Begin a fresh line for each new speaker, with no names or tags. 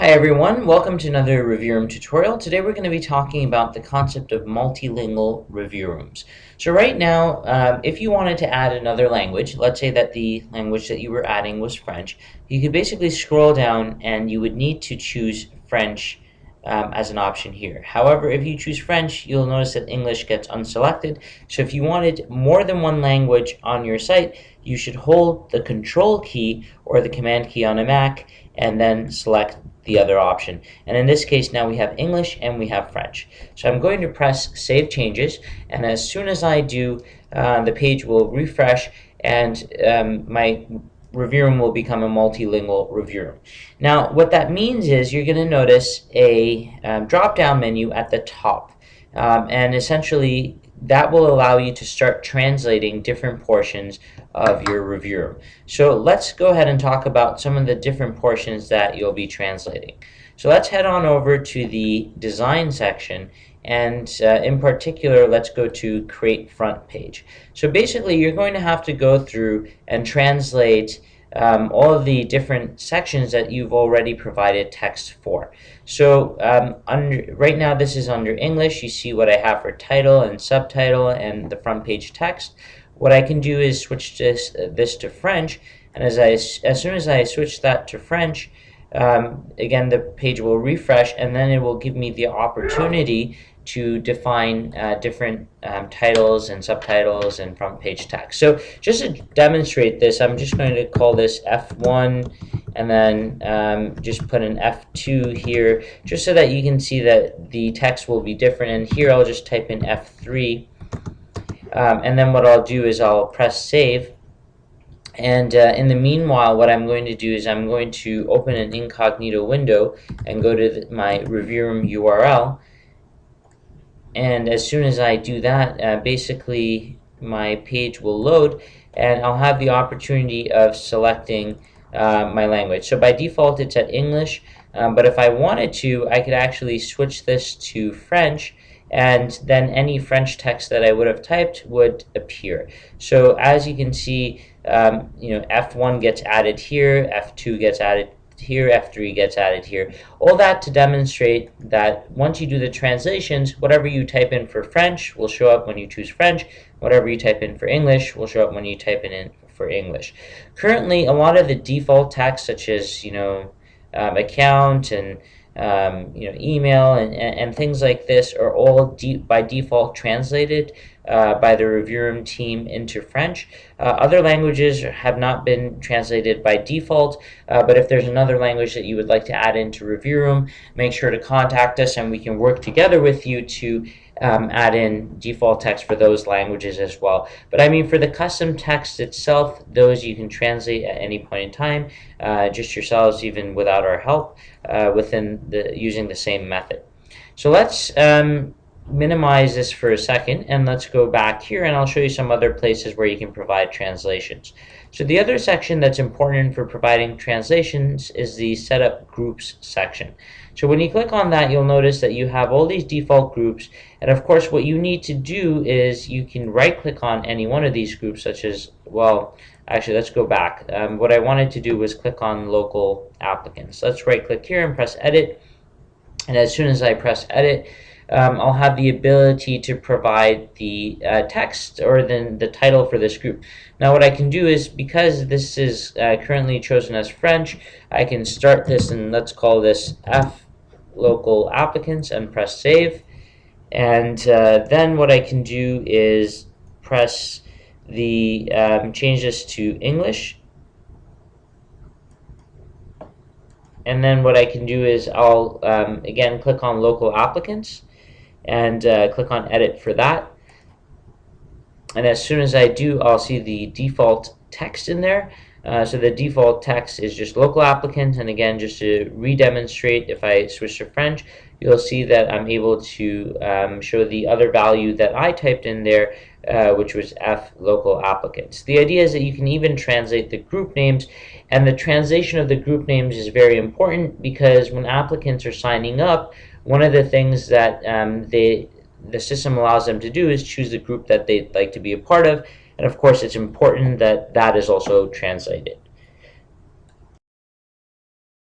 Hi everyone, welcome to another review room tutorial. Today we're going to be talking about the concept of multilingual review rooms. So right now, if you wanted to add another language, let's say that the language that you were adding was French, you could basically scroll down and you would need to choose French as an option here. However, if you choose French, you'll notice that English gets unselected. So if you wanted more than one language on your site, you should hold the Control key or the Command key on a Mac and then select the other option. And in this case, now we have English and we have French. So I'm going to press Save Changes, and as soon as I do, the page will refresh and my review room will become a multilingual review room. Now, what that means is you're going to notice a drop-down menu at the top, and essentially that will allow you to start translating different portions of your review room. So let's go ahead and talk about some of the different portions that you'll be translating. So let's head on over to the design section, and in particular let's go to create front page. So basically you're going to have to go through and translate all of the different sections that you've already provided text for. So right now this is under English. You see what I have for title and subtitle and the front page text. What I can do is switch this to French, and as soon as I switch that to French, again the page will refresh, and then it will give me the opportunity to define different titles and subtitles and front page text. So just to demonstrate this, I'm just going to call this F1 and then just put an F2 here, just so that you can see that the text will be different. And here I'll just type in F3, and then what I'll do is I'll press save. And in the meanwhile, what I'm going to do is I'm going to open an incognito window and go to my review room URL. And as soon as I do that, basically my page will load, and I'll have the opportunity of selecting my language. So by default it's at English, but if I wanted to, I could actually switch this to French, and then any French text that I would have typed would appear. So as you can see, F1 gets added here, F2 gets added here, F3 gets added here. All that to demonstrate that once you do the translations, whatever you type in for French will show up when you choose French. Whatever you type in for English will show up when you type it in for English. Currently, a lot of the default text, such as account and email and things like this, are all by default translated by the review room team into French. Other languages have not been translated by default, but if there's another language that you would like to add into review room, make sure to contact us and we can work together with you to add in default text for those languages as well. But I mean, for the custom text itself, those you can translate at any point in time, just yourselves, even without our help, using the same method. So let's minimize this for a second, and let's go back here, and I'll show you some other places where you can provide translations. So the other section that's important for providing translations is the Setup Groups section. So when you click on that, you'll notice that you have all these default groups, and of course what you need to do is you can right-click on any one of these groups, such as, well, actually let's go back. What I wanted to do was click on Local Applicants. Let's right-click here and press Edit, and as soon as I press Edit, I'll have the ability to provide the text or then the title for this group. Now what I can do is, because this is currently chosen as French, I can start this, and let's call this F Local Applicants, and press Save. And then what I can do is press the change this to English. And then what I can do is I'll again click on Local Applicants and click on Edit for that. And as soon as I do, I'll see the default text in there. So the default text is just Local Applicants, and again, just to re-demonstrate, if I switch to French, you'll see that I'm able to show the other value that I typed in there, which was F Local Applicants. The idea is that you can even translate the group names, and the translation of the group names is very important because when applicants are signing up, one of the things that the system allows them to do is choose the group that they'd like to be a part of, and of course it's important that that is also translated.